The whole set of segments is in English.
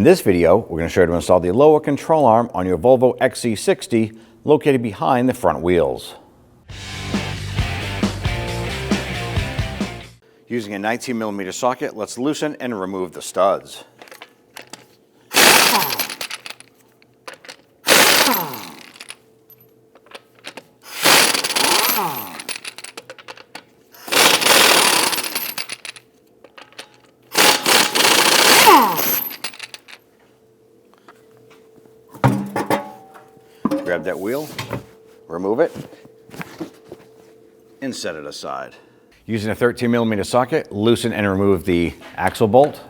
In this video, we're going to show you how to install the lower control arm on your Volvo XC60 located behind the front wheels. Using a 19mm socket, let's loosen and remove the studs. Grab that wheel, remove it, and set it aside. Using a 13mm socket, loosen and remove the axle bolt.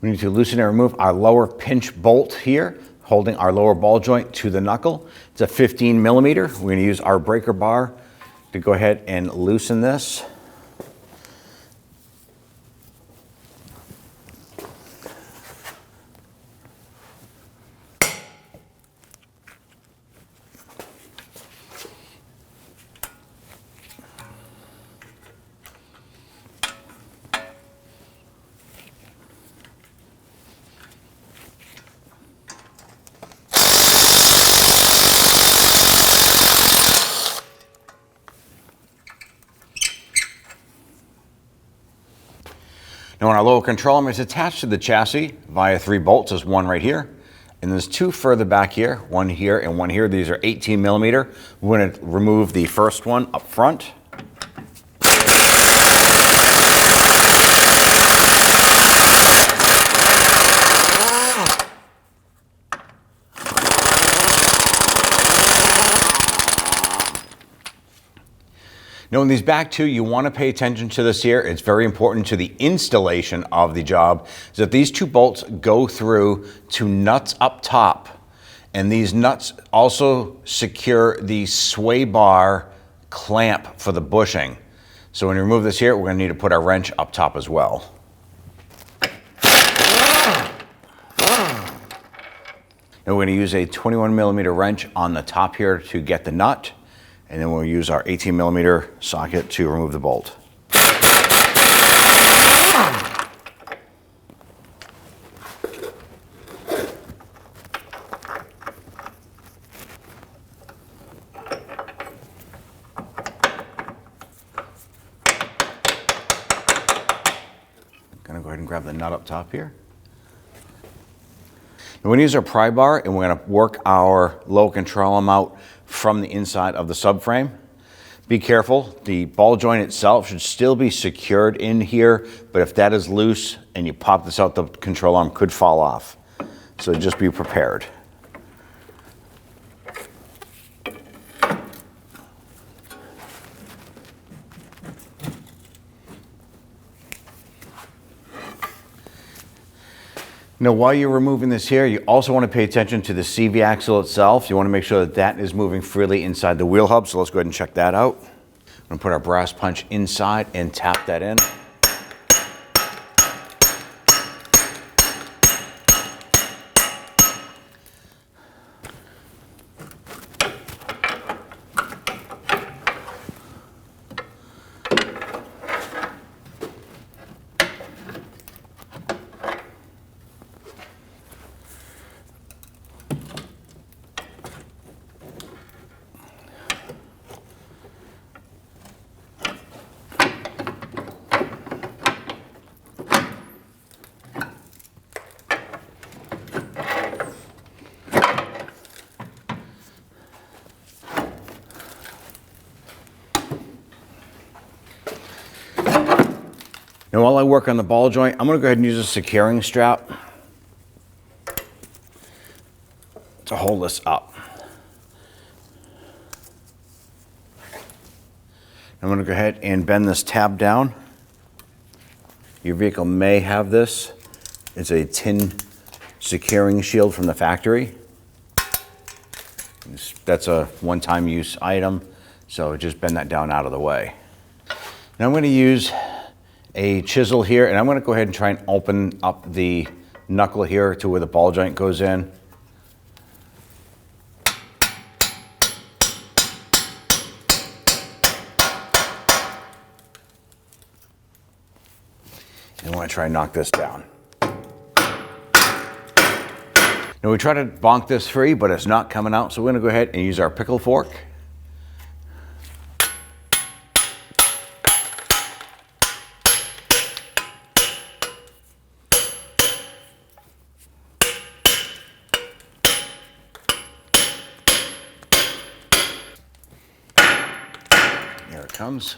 We need to loosen and remove our lower pinch bolt here, holding our lower ball joint to the knuckle. It's a 15mm. We're going to use our breaker bar to go ahead and loosen this. Now on our lower control arm, it's attached to the chassis via 3 bolts. There's one right here, and there's 2 further back here, one here and one here. These are 18mm. We're going to remove the first one up front. Now in these back 2, you want to pay attention to this here. It's very important to the installation of the job, is that these 2 bolts go through to nuts up top. And these nuts also secure the sway bar clamp for the bushing. So when you remove this here, we're going to need to put our wrench up top as well. Now we're going to use a 21mm wrench on the top here to get the nut. And then we'll use our 18mm socket to remove the bolt. Gonna go ahead and grab the nut up top here. We're going to use our pry bar and we're going to work our low control arm out from the inside of the subframe. Be careful, the ball joint itself should still be secured in here, but if that is loose and you pop this out, the control arm could fall off. So just be prepared. Now, while you're removing this here, you also want to pay attention to the CV axle itself. You want to make sure that that is moving freely inside the wheel hub. So let's go ahead and check that out. I'm going to put our brass punch inside and tap that in. Now while I work on the ball joint, I'm going to go ahead and use a securing strap to hold this up. I'm going to go ahead and bend this tab down. Your vehicle may have this. It's a tin securing shield from the factory. That's a one-time use item, so just bend that down out of the way. Now I'm going to use a chisel here, and I'm going to go ahead and try and open up the knuckle here to where the ball joint goes in. You want to try and knock this down. Now we try to bonk this free, but it's not coming out, so we're going to go ahead and use our pickle fork. Here it comes.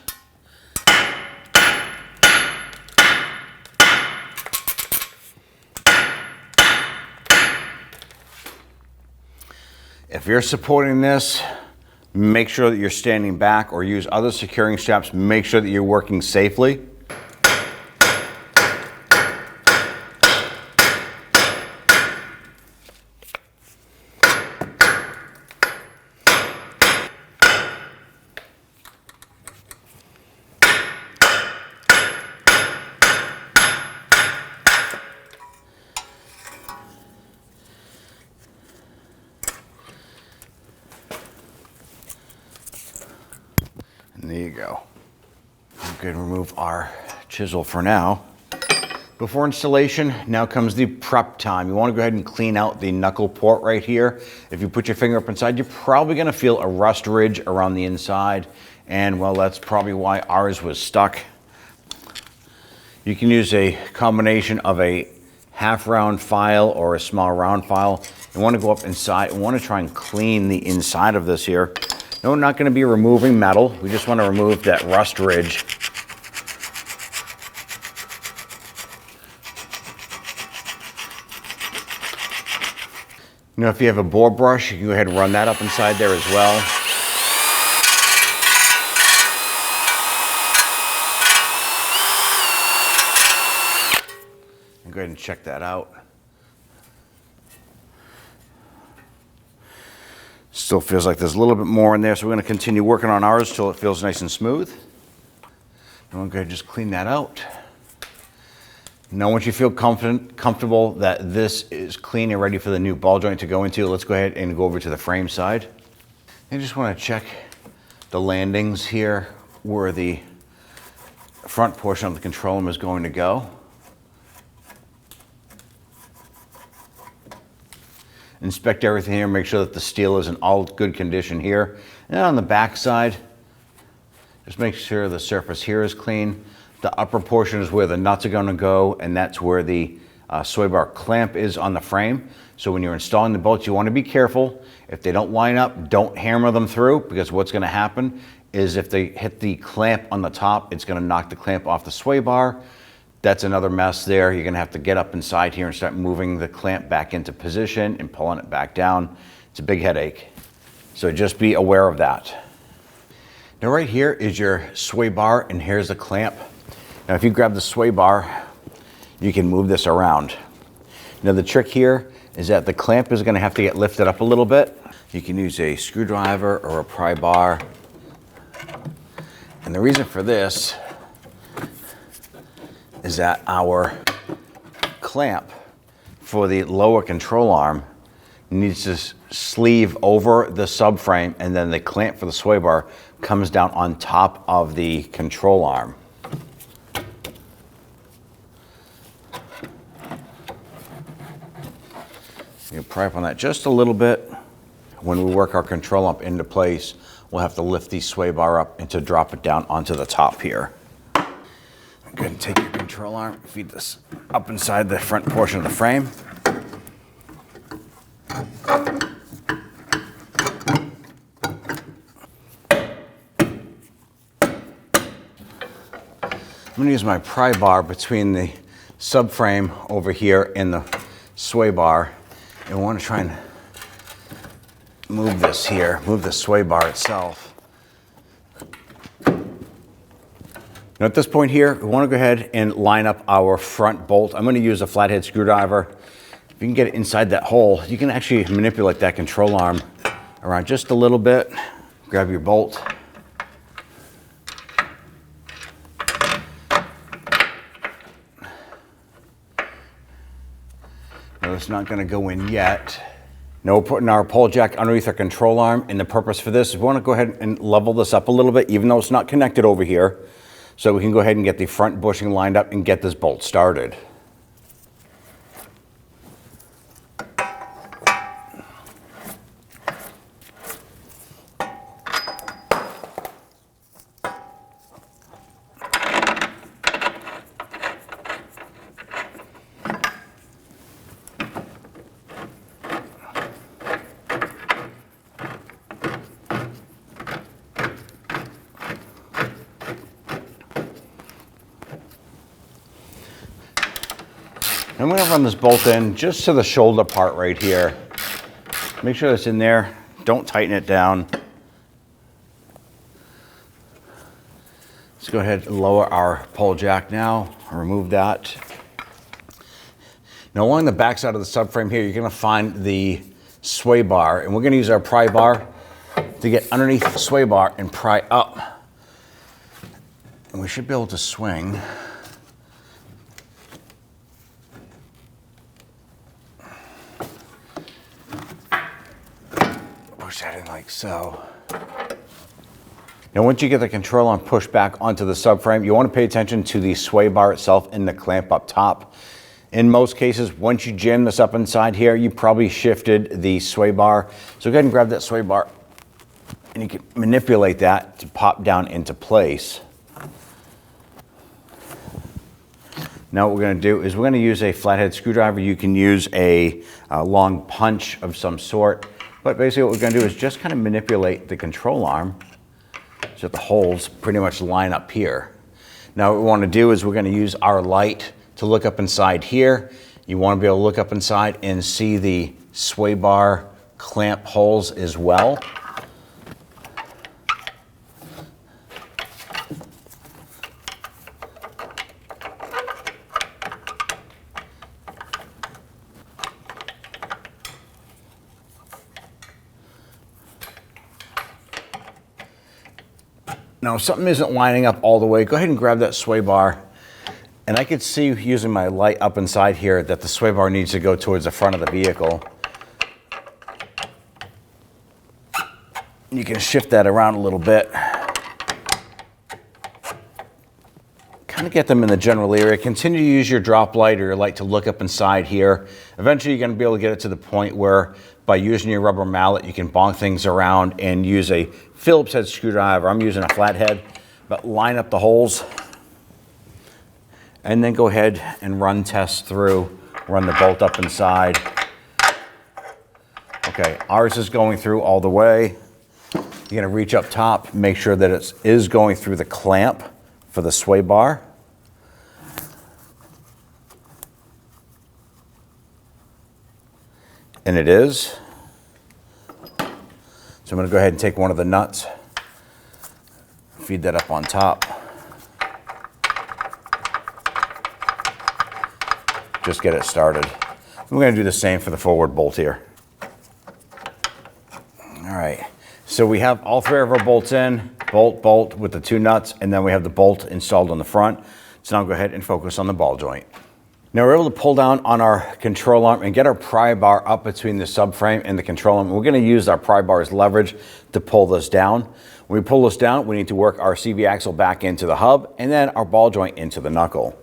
If you're supporting this, make sure that you're standing back or use other securing straps. Make sure that you're working safely. And there you go. I'm going to remove our chisel for now. Before installation, now comes the prep time. You want to go ahead and clean out the knuckle port right here. If you put your finger up inside, you're probably going to feel a rust ridge around the inside. And well, that's probably why ours was stuck. You can use a combination of a half round file or a small round file. You want to go up inside and want to try and clean the inside of this here. No, we're not going to be removing metal. We just want to remove that rust ridge. You know, if you have a bore brush, you can go ahead and run that up inside there as well. And go ahead and check that out. Still feels like there's a little bit more in there, so we're going to continue working on ours till it feels nice and smooth. And we'll go ahead and just clean that out. Now, once you feel comfortable that this is clean and ready for the new ball joint to go into, let's go ahead and go over to the frame side. I just want to check the landings here where the front portion of the control arm is going to go. Inspect everything here, make sure that the steel is in all good condition here. And on the back side, just make sure the surface here is clean. The upper portion is where the nuts are going to go, and that's where the sway bar clamp is on the frame. So when you're installing the bolts, you want to be careful. If they don't line up, don't hammer them through, because what's going to happen is if they hit the clamp on the top, it's going to knock the clamp off the sway bar. That's another mess there. You're going to have to get up inside here and start moving the clamp back into position and pulling it back down. It's a big headache. So just be aware of that. Now right here is your sway bar, and here's the clamp. Now if you grab the sway bar, you can move this around. Now the trick here is that the clamp is going to have to get lifted up a little bit. You can use a screwdriver or a pry bar. And the reason for this is that our clamp for the lower control arm needs to sleeve over the subframe, and then the clamp for the sway bar comes down on top of the control arm. You pry up on that just a little bit. When we work our control arm into place, we'll have to lift the sway bar up and to drop it down onto the top here. Go ahead and take your control arm, feed this up inside the front portion of the frame. I'm going to use my pry bar between the subframe over here and the sway bar. And we want to try and move this here, move the sway bar itself. Now at this point here, we want to go ahead and line up our front bolt. I'm going to use a flathead screwdriver. If you can get it inside that hole, you can actually manipulate that control arm around just a little bit. Grab your bolt. Now it's not going to go in yet. Now we're putting our pole jack underneath our control arm, and the purpose for this is we want to go ahead and level this up a little bit, even though it's not connected over here. so we can go ahead and get the front bushing lined up and get this bolt started. I'm going to run this bolt in just to the shoulder part right here. Make sure it's in there. Don't tighten it down. Let's go ahead and lower our pole jack now. Remove that. Now along the back side of the subframe here, you're going to find the sway bar, and we're going to use our pry bar to get underneath the sway bar and pry up. And we should be able to swing. Push that in like so. Now once you get the control arm pushed back onto the subframe, you want to pay attention to the sway bar itself and the clamp up top. In most cases, once you jam this up inside here, you probably shifted the sway bar. So go ahead and grab that sway bar and you can manipulate that to pop down into place. Now what we're going to do is we're going to use a flathead screwdriver. You can use a long punch of some sort. But basically what we're going to do is just kind of manipulate the control arm so that the holes pretty much line up here. Now what we want to do is we're going to use our light to look up inside here. You want to be able to look up inside and see the sway bar clamp holes as well. Now, if something isn't lining up all the way, go ahead and grab that sway bar. And I could see using my light up inside here that the sway bar needs to go towards the front of the vehicle. You can shift that around a little bit. Kind of get them in the general area. Continue to use your drop light or your light to look up inside here. Eventually, you're going to be able to get it to the point where by using your rubber mallet, you can bonk things around and use a Phillips head screwdriver. I'm using a flathead, but line up the holes and then go ahead and run test through, run the bolt up inside. Okay, ours is going through all the way. You're gonna reach up top, make sure that it is going through the clamp for the sway bar. And it is. So I'm going to go ahead and take one of the nuts, feed that up on top. Just get it started. We're going to do the same for the forward bolt here. All right, so we have all three of our bolts in, bolt with the two nuts, and then we have the bolt installed on the front. So now I'll go ahead and focus on the ball joint. Now we're able to pull down on our control arm and get our pry bar up between the subframe and the control arm. We're going to use our pry bar as leverage to pull this down. When we pull this down, we need to work our CV axle back into the hub and then our ball joint into the knuckle.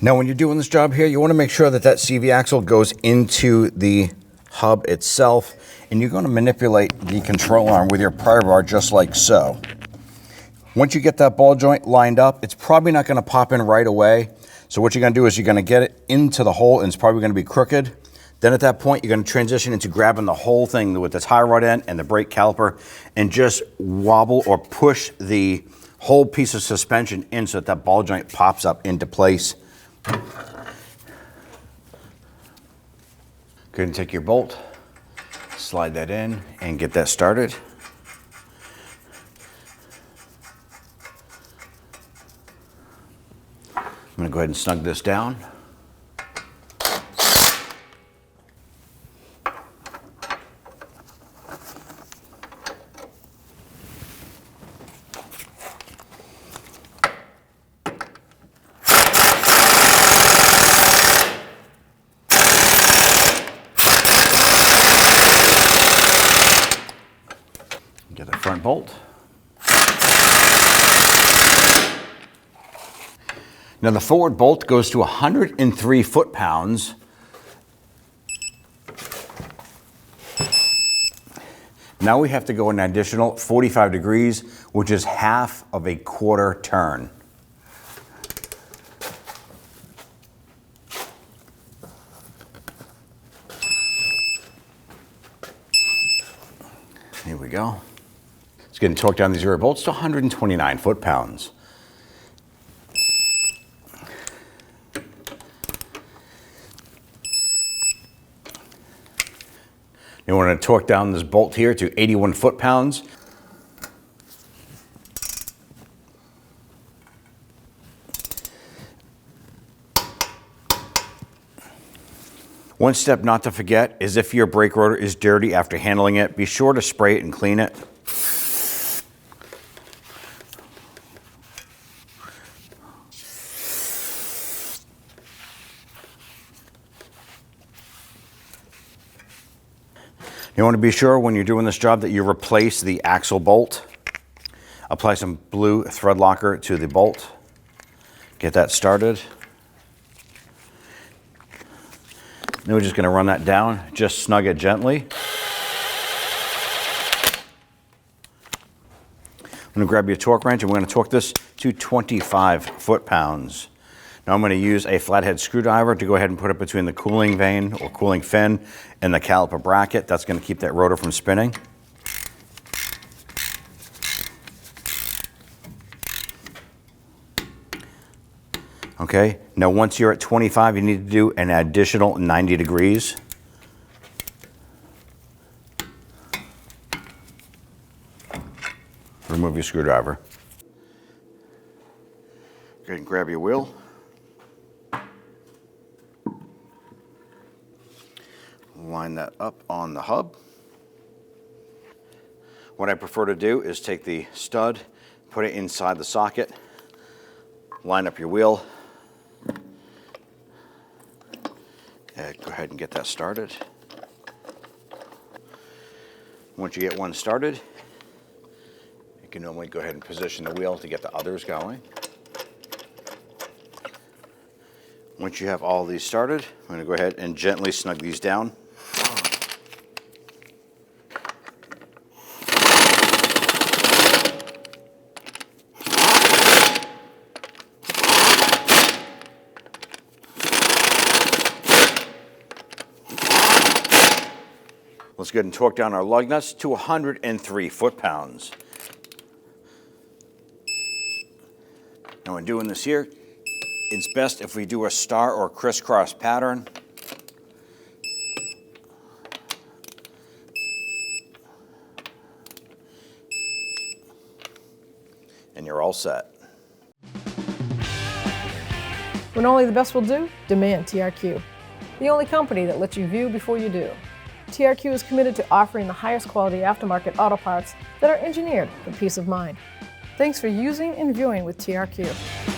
Now when you're doing this job here, you want to make sure that that CV axle goes into the hub itself, and you're going to manipulate the control arm with your pry bar just like so. Once you get that ball joint lined up, it's probably not going to pop in right away. So what you're going to do is you're going to get it into the hole, and it's probably going to be crooked. Then at that point, you're going to transition into grabbing the whole thing with the tie rod end and the brake caliper and just wobble or push the whole piece of suspension in so that that ball joint pops up into place. Go ahead and take your bolt, slide that in, and get that started. I'm going to go ahead and snug this down. bolt. Now the forward bolt goes to 103 foot-pounds. Now we have to go an additional 45 degrees, which is half of a quarter turn. Here we go. It's going to torque down these rear bolts to 129 foot-pounds. You want to torque down this bolt here to 81 foot-pounds. One step not to forget is if your brake rotor is dirty after handling it, be sure to spray it and clean it. You want to be sure when you're doing this job that you replace the axle bolt. Apply some blue thread locker to the bolt. Get that started. Then we're just going to run that down, just snug it gently. I'm going to grab your torque wrench and we're going to torque this to 25 foot-pounds. Now I'm going to use a flathead screwdriver to go ahead and put it between the cooling vane or cooling fin and the caliper bracket. That's going to keep that rotor from spinning. Okay, now once you're at 25, you need to do an additional 90 degrees. Remove your screwdriver. Go ahead and grab your wheel. Line that up on the hub. What I prefer to do is take the stud, put it inside the socket, line up your wheel, and go ahead and get that started. Once you get one started, you can normally go ahead and position the wheel to get the others going. Once you have all these started, I'm going to go ahead and gently snug these down. Let's go ahead and torque down our lug nuts to 103 foot-pounds. Now when doing this here, it's best if we do a star or crisscross pattern. And you're all set. When only the best will do, demand TRQ. The only company that lets you view before you do. TRQ is committed to offering the highest quality aftermarket auto parts that are engineered for peace of mind. Thanks for using and viewing with TRQ.